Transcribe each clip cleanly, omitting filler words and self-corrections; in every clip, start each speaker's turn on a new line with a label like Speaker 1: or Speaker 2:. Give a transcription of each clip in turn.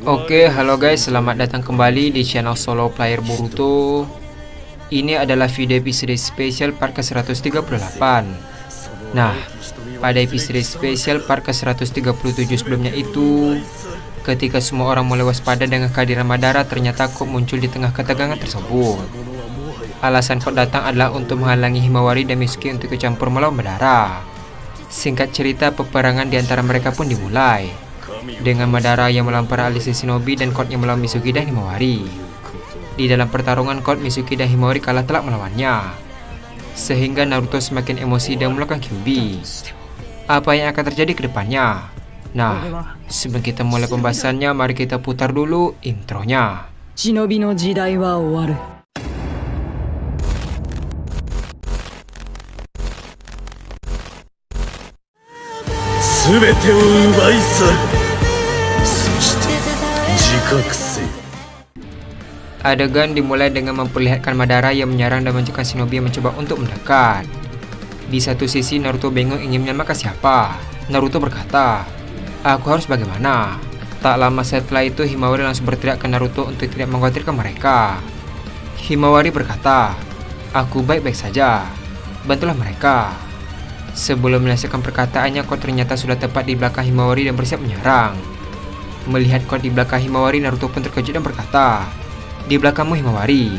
Speaker 1: Oke, halo guys, selamat datang kembali di channel Solo Player Boruto. Ini adalah video episode spesial part ke-138. Nah, pada episode spesial part ke-137 sebelumnya itu, ketika semua orang mulai waspada dengan kehadiran Madara, ternyata Kok muncul di tengah ketegangan tersebut. Alasan Kok datang adalah untuk menghalangi Himawari dan Mitsuki untuk ikut campur melawan Madara. Singkat cerita, peperangan di antara mereka pun dimulai, dengan Madara yang melawan para ahli shinobi dan Code yang melawan Mitsuki dan Himawari. Di dalam pertarungan Code, Mitsuki dan Himawari kalah telak melawannya, sehingga Naruto semakin emosi dan melakukan Kyuubi. Apa yang akan terjadi ke depannya? Nah, sebelum kita mulai pembahasannya, mari kita putar dulu intronya.
Speaker 2: Shinobi no jidai wa owaru.
Speaker 1: Adegan dimulai dengan memperlihatkan Madara yang menyerang dan mencegah shinobi yang mencoba untuk mendekat. Di satu sisi Naruto bingung ingin menyelamatkan siapa. Naruto berkata, "Aku harus bagaimana?" Tak lama setelah itu Himawari langsung berteriak ke Naruto untuk tidak mengkhawatirkan mereka. Himawari berkata, "Aku baik-baik saja, bantulah mereka." Sebelum menyelesaikan perkataannya, Kok ternyata sudah tepat di belakang Himawari dan bersiap menyerang. Melihat Kok di belakang Himawari, Naruto pun terkejut dan berkata, "Di belakangmu Himawari."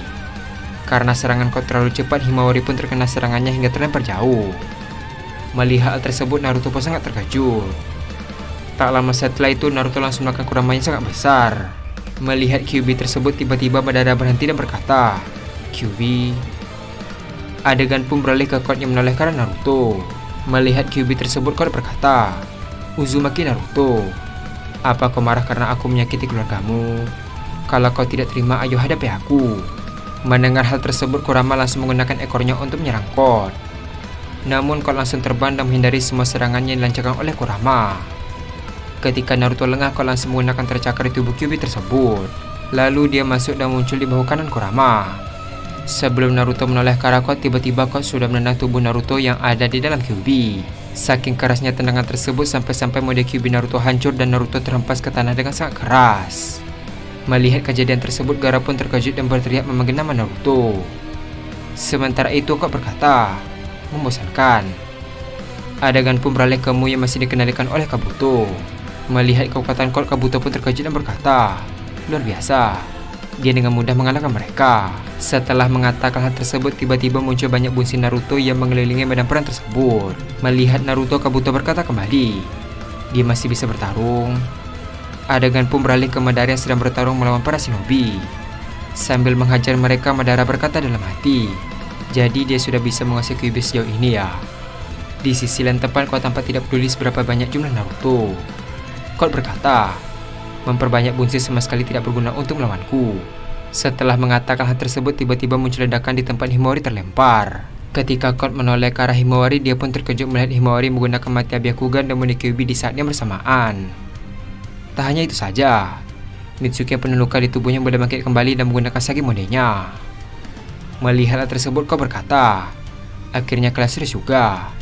Speaker 1: Karena serangan Kok terlalu cepat, Himawari pun terkena serangannya hingga terlempar jauh. Melihat hal tersebut, Naruto pun sangat terkejut. Tak lama setelah itu, Naruto langsung melakukan kurangan yang sangat besar. Melihat Kyuubi tersebut, tiba-tiba Madara berhenti dan berkata, "Kyuubi." Adegan pun beralih ke Kod yang menoleh ke arah Naruto. Melihat Kyuubi tersebut, Kod berkata, "Uzumaki Naruto, apa kau marah karena aku menyakiti keluargamu? Kalau kau tidak terima, ayo hadapi aku." Mendengar hal tersebut, Kurama langsung menggunakan ekornya untuk menyerang Kod. Namun Kod langsung terbang dan menghindari semua serangannya yang dilancarkan oleh Kurama. Ketika Naruto lengah, Kod langsung menggunakan tercakar di tubuh Kyuubi tersebut. Lalu dia masuk dan muncul di bahu kanan Kurama. Sebelum Naruto menoleh ke arah Kod, tiba-tiba Kod sudah menendang tubuh Naruto yang ada di dalam Kyuubi. Saking kerasnya tendangan tersebut sampai-sampai mode Kyuubi Naruto hancur dan Naruto terhempas ke tanah dengan sangat keras. Melihat kejadian tersebut, Gaara pun terkejut dan berteriak memanggil nama Naruto. Sementara itu Kod berkata, "Membosankan." Adegan pun beralih ke Mu yang masih dikendalikan oleh Kabuto. Melihat kekuatan Kod, Kabuto pun terkejut dan berkata, "Luar biasa, dia dengan mudah mengalahkan mereka." Setelah mengatakan hal tersebut, tiba-tiba muncul banyak bunsin Naruto yang mengelilingi medan perang tersebut. Melihat Naruto, Kabuto berkata kembali, "Dia masih bisa bertarung." Adegan pun beralih ke Madara yang sedang bertarung melawan para shinobi. Sambil menghajar mereka, Madara berkata dalam hati, "Jadi dia sudah bisa menguasai Kyuubi sejauh ini ya." Di sisi lain tepat, Kod tampak tidak peduli seberapa banyak jumlah Naruto. Kod berkata, "Memperbanyak bunsin sama sekali tidak berguna untuk melawanku." Setelah mengatakan hal tersebut, tiba-tiba muncul ledakan di tempat Himawari terlempar. Ketika Kod menoleh ke arah Himawari, dia pun terkejut melihat Himawari menggunakan mati Byakugan dan mode Kyuubi di saat yang bersamaan. Tak hanya itu saja, Mitsuki yang penuh luka di tubuhnya boleh bangkit kembali dan menggunakan Sage modenya. Melihat hal tersebut, Kod berkata, "Akhirnya kelas serius juga."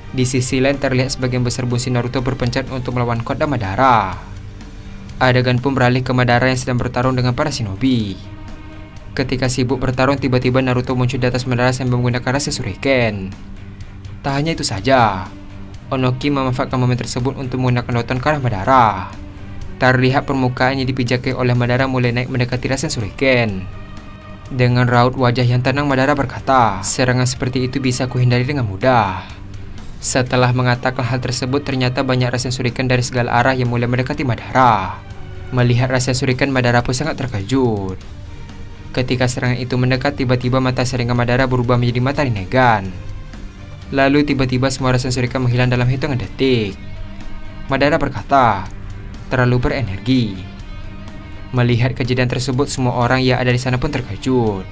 Speaker 1: Di sisi lain terlihat sebagian besar bunsin Naruto berpencar untuk melawan Kod dan Madara. Adegan pun beralih ke Madara yang sedang bertarung dengan para shinobi. Ketika sibuk bertarung, tiba-tiba Naruto muncul di atas Madara sambil menggunakan Rasen Shuriken. Tak hanya itu saja, Onoki memanfaatkan momen tersebut untuk menggunakan Doton ke arah Madara. Terlihat permukaannya dipijaki oleh Madara mulai naik mendekati Rasen Shuriken. Dengan raut wajah yang tenang, Madara berkata, "Serangan seperti itu bisa kuhindari dengan mudah." Setelah mengatakan hal tersebut, ternyata banyak Rasen Shuriken dari segala arah yang mulai mendekati Madara. Melihat Rasen Shuriken, Madara pun sangat terkejut. Ketika serangan itu mendekat, tiba-tiba mata Sharingan Madara berubah menjadi mata Rinnegan. Lalu tiba-tiba semua Rasen Shuriken menghilang dalam hitungan detik. Madara berkata, "Terlalu berenergi." Melihat kejadian tersebut, semua orang yang ada di sana pun terkejut.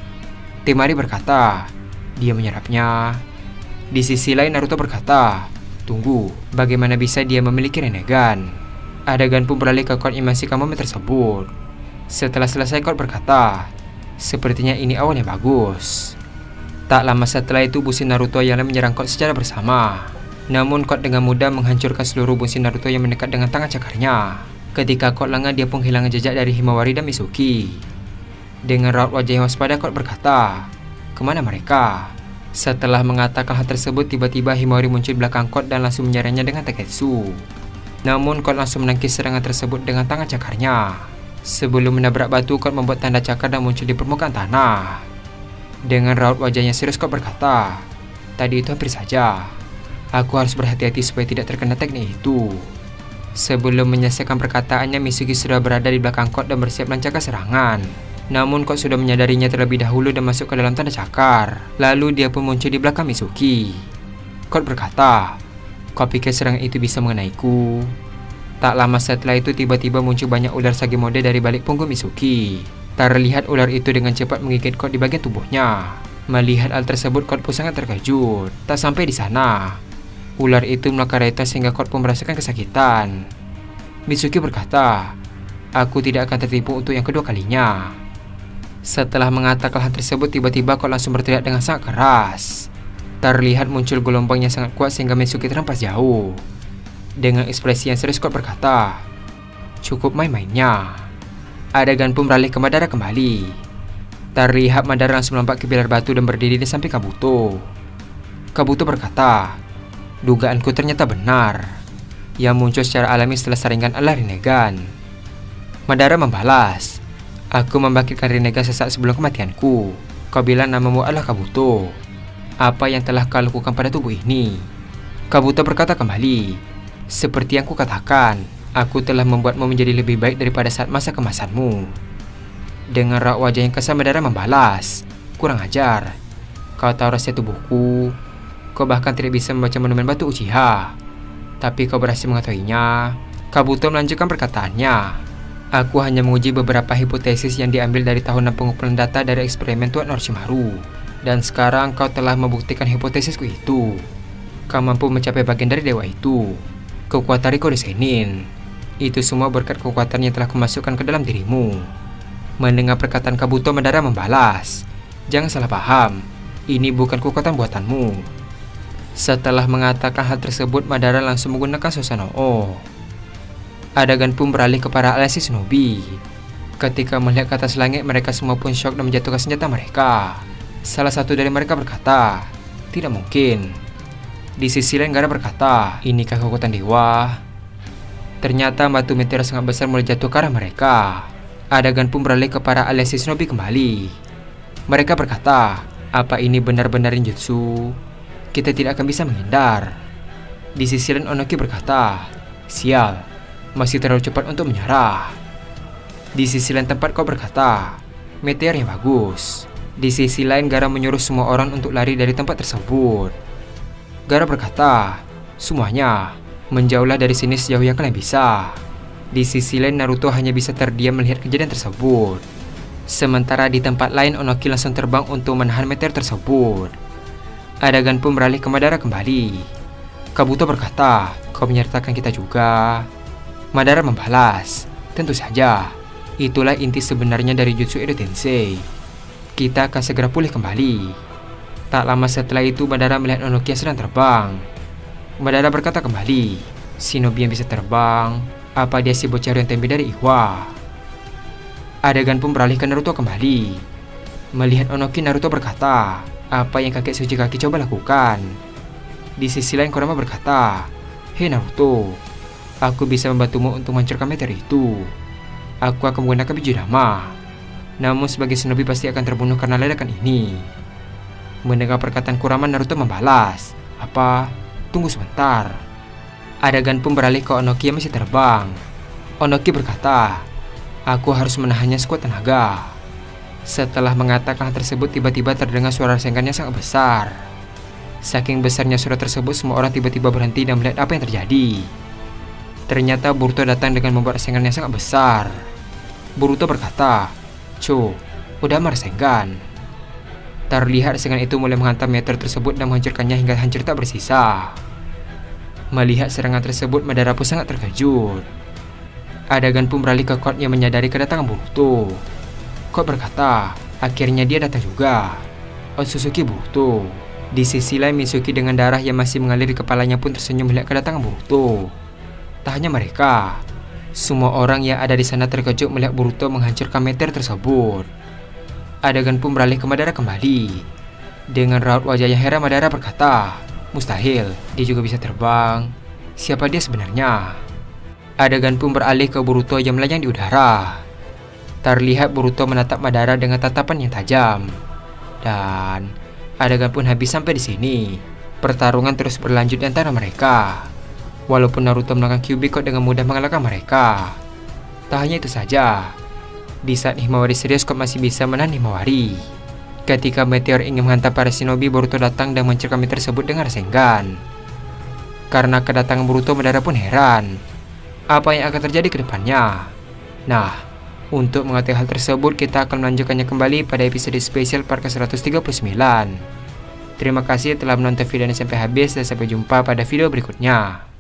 Speaker 1: Temari berkata, "Dia menyerapnya." Di sisi lain, Naruto berkata, "Tunggu, bagaimana bisa dia memiliki Rinnegan?" Adegan pun beralih ke Kod yang masih momen tersebut. Setelah selesai, Kod berkata, "Sepertinya ini awal yang bagus." Tak lama setelah itu, bunsin Naruto yang lain menyerang Kod secara bersama. Namun Kod dengan mudah menghancurkan seluruh bunsin Naruto yang mendekat dengan tangan cakarnya. Ketika Kot lengah, dia pun kehilangan jejak dari Himawari dan Mitsuki. Dengan raut wajah yang waspada, Kot berkata, "Kemana mereka?" Setelah mengatakan hal tersebut, tiba-tiba Himawari muncul di belakang Kot dan langsung menyerangnya dengan Tagetsu. Namun Kot langsung menangkis serangan tersebut dengan tangan cakarnya. Sebelum menabrak batu, Kot membuat tanda cakar dan muncul di permukaan tanah. Dengan raut wajahnya serius, Kot berkata, "Tadi itu hampir saja. Aku harus berhati-hati supaya tidak terkena teknik itu." Sebelum menyelesaikan perkataannya, Mitsuki sudah berada di belakang Kot dan bersiap melancarkan serangan. Namun Kot sudah menyadarinya terlebih dahulu dan masuk ke dalam tanda cakar. Lalu dia pun muncul di belakang Mitsuki. Kot berkata, "Kau pikir serangan itu bisa mengenaiku?" Tak lama setelah itu, tiba-tiba muncul banyak ular Sagemode dari balik punggung Mitsuki. Terlihat ular itu dengan cepat menggigit Kot di bagian tubuhnya. Melihat hal tersebut, Kot pun sangat terkejut. Tak sampai di sana, ular itu melakukan retas sehingga Kot pun merasakan kesakitan. Mitsuki berkata, "Aku tidak akan tertipu untuk yang kedua kalinya." Setelah mengatakan hal tersebut, tiba-tiba Kot langsung berteriak dengan sangat keras. Terlihat muncul gelombang yang sangat kuat sehingga Mitsuki terhempas jauh. Dengan ekspresi yang serius, Kot berkata, "Cukup main-mainnya." Adegan pun beralih ke Madara kembali. Terlihat Madara langsung melompat ke pilar batu dan berdiri di samping Kabuto. Kabuto berkata, "Dugaanku ternyata benar." Yang muncul secara alami setelah saringan adalah Rinnegan. Madara membalas, "Aku membangkitkan Rinnegan sesaat sebelum kematianku. Kau bilang namamu adalah Kabuto. Apa yang telah kau lakukan pada tubuh ini?" Kabuto berkata kembali, "Seperti yang kukatakan, aku telah membuatmu menjadi lebih baik daripada saat masa kemasanmu." Dengan raut wajah yang kesal, Madara membalas, "Kurang ajar. Kau tahu rahasia tubuhku. Kau bahkan tidak bisa membaca monumen batu Uchiha. Tapi kau berhasil mengetahuinya." Kabuto melanjutkan perkataannya, "Aku hanya menguji beberapa hipotesis yang diambil dari tahunan pengumpulan data dari eksperimen Tuan Orochimaru. Dan sekarang kau telah membuktikan hipotesisku itu. Kau mampu mencapai bagian dari dewa itu. Kekuatan Riko Desenin. Itu semua berkat kekuatan yang telah kumasukkan ke dalam dirimu." Mendengar perkataan Kabuto, Madara membalas, "Jangan salah paham. Ini bukan kekuatan buatanmu." Setelah mengatakan hal tersebut, Madara langsung menggunakan Susanoo. Adegan pun beralih ke para aliansi shinobi. Ketika melihat ke atas langit, mereka semua pun syok dan menjatuhkan senjata mereka. Salah satu dari mereka berkata, "Tidak mungkin." Di sisi lain, Gaara berkata, "Inikah kekuatan dewa?" Ternyata batu meteor sangat besar mulai jatuh ke arah mereka. Adegan pun beralih ke para aliansi shinobi kembali. Mereka berkata, "Apa ini benar-benar ninjutsu? Kita tidak akan bisa menghindar." Di sisi lain, Onoki berkata, "Sial, masih terlalu cepat untuk menyerah." Di sisi lain tempat kau berkata, "Meteor yang bagus." Di sisi lain, Gaara menyuruh semua orang untuk lari dari tempat tersebut. Gaara berkata, "Semuanya, menjauhlah dari sini sejauh yang kalian bisa." Di sisi lain, Naruto hanya bisa terdiam melihat kejadian tersebut. Sementara di tempat lain, Onoki langsung terbang untuk menahan meteor tersebut. Adegan pun beralih ke Madara kembali. Kabuto berkata, "Kau menyertakan kita juga?" Madara membalas, "Tentu saja. Itulah inti sebenarnya dari Jutsu Edo Tensei. Kita akan segera pulih kembali." Tak lama setelah itu, Madara melihat Onoki yang sedang terbang. Madara berkata kembali, "Shinobi yang bisa terbang, apa dia si bocah yang tembe dari Iwa?" Adegan pun beralih ke Naruto kembali. Melihat Onoki, Naruto berkata, "Apa yang kakek suci kaki coba lakukan?" Di sisi lain, Kurama berkata, "Hei Naruto, aku bisa membantumu untuk menghancurkan meteor itu. Aku akan menggunakan biju dama. Namun sebagai shinobi pasti akan terbunuh karena ledakan ini." Mendengar perkataan Kurama, Naruto membalas, "Apa? Tunggu sebentar." Adegan pun beralih ke Onoki yang masih terbang. Onoki berkata, "Aku harus menahannya sekuat tenaga." Setelah mengatakan hal tersebut, tiba-tiba terdengar suara Rasengan yang sangat besar. Saking besarnya suara tersebut, semua orang tiba-tiba berhenti dan melihat apa yang terjadi. Ternyata Boruto datang dengan membawa Rasengan yang sangat besar. Boruto berkata, "Cho, udah Rasengan." Terlihat Rasengan itu mulai menghantam meteor tersebut dan menghancurkannya hingga hancur tak bersisa. Melihat serangan tersebut, Madara pun sangat terkejut. Adegan pun beralih ke Kot yang menyadari kedatangan Boruto. Kot berkata, "Akhirnya dia datang juga. Otsutsuki Boruto." Di sisi lain, Mitsuki dengan darah yang masih mengalir di kepalanya pun tersenyum melihat kedatangan Boruto. Tak hanya mereka, Semua orang yang ada di sana terkejut melihat Boruto menghancurkan meteor tersebut. Adegan pun beralih ke Madara kembali. Dengan raut wajah yang heran, Madara berkata, "Mustahil, dia juga bisa terbang. Siapa dia sebenarnya?" Adegan pun beralih ke Boruto yang melayang di udara. Terlihat Boruto menatap Madara dengan tatapan yang tajam. Dan adegan pun habis sampai di sini. Pertarungan terus berlanjut di antara mereka. Walaupun Naruto melakukan Kyuubi kok dengan mudah mengalahkan mereka. Tak hanya itu saja, di saat Himawari serius kok masih bisa menahan Himawari. Ketika meteor ingin menghantam para shinobi, Boruto datang dan mencegah meteor tersebut dengan Rasengan. Karena kedatangan Boruto, Madara pun heran apa yang akan terjadi ke depannya. Nah, untuk mengetahui hal tersebut, kita akan melanjutkannya kembali pada episode spesial part ke-139. Terima kasih telah menonton video ini sampai habis dan sampai jumpa pada video berikutnya.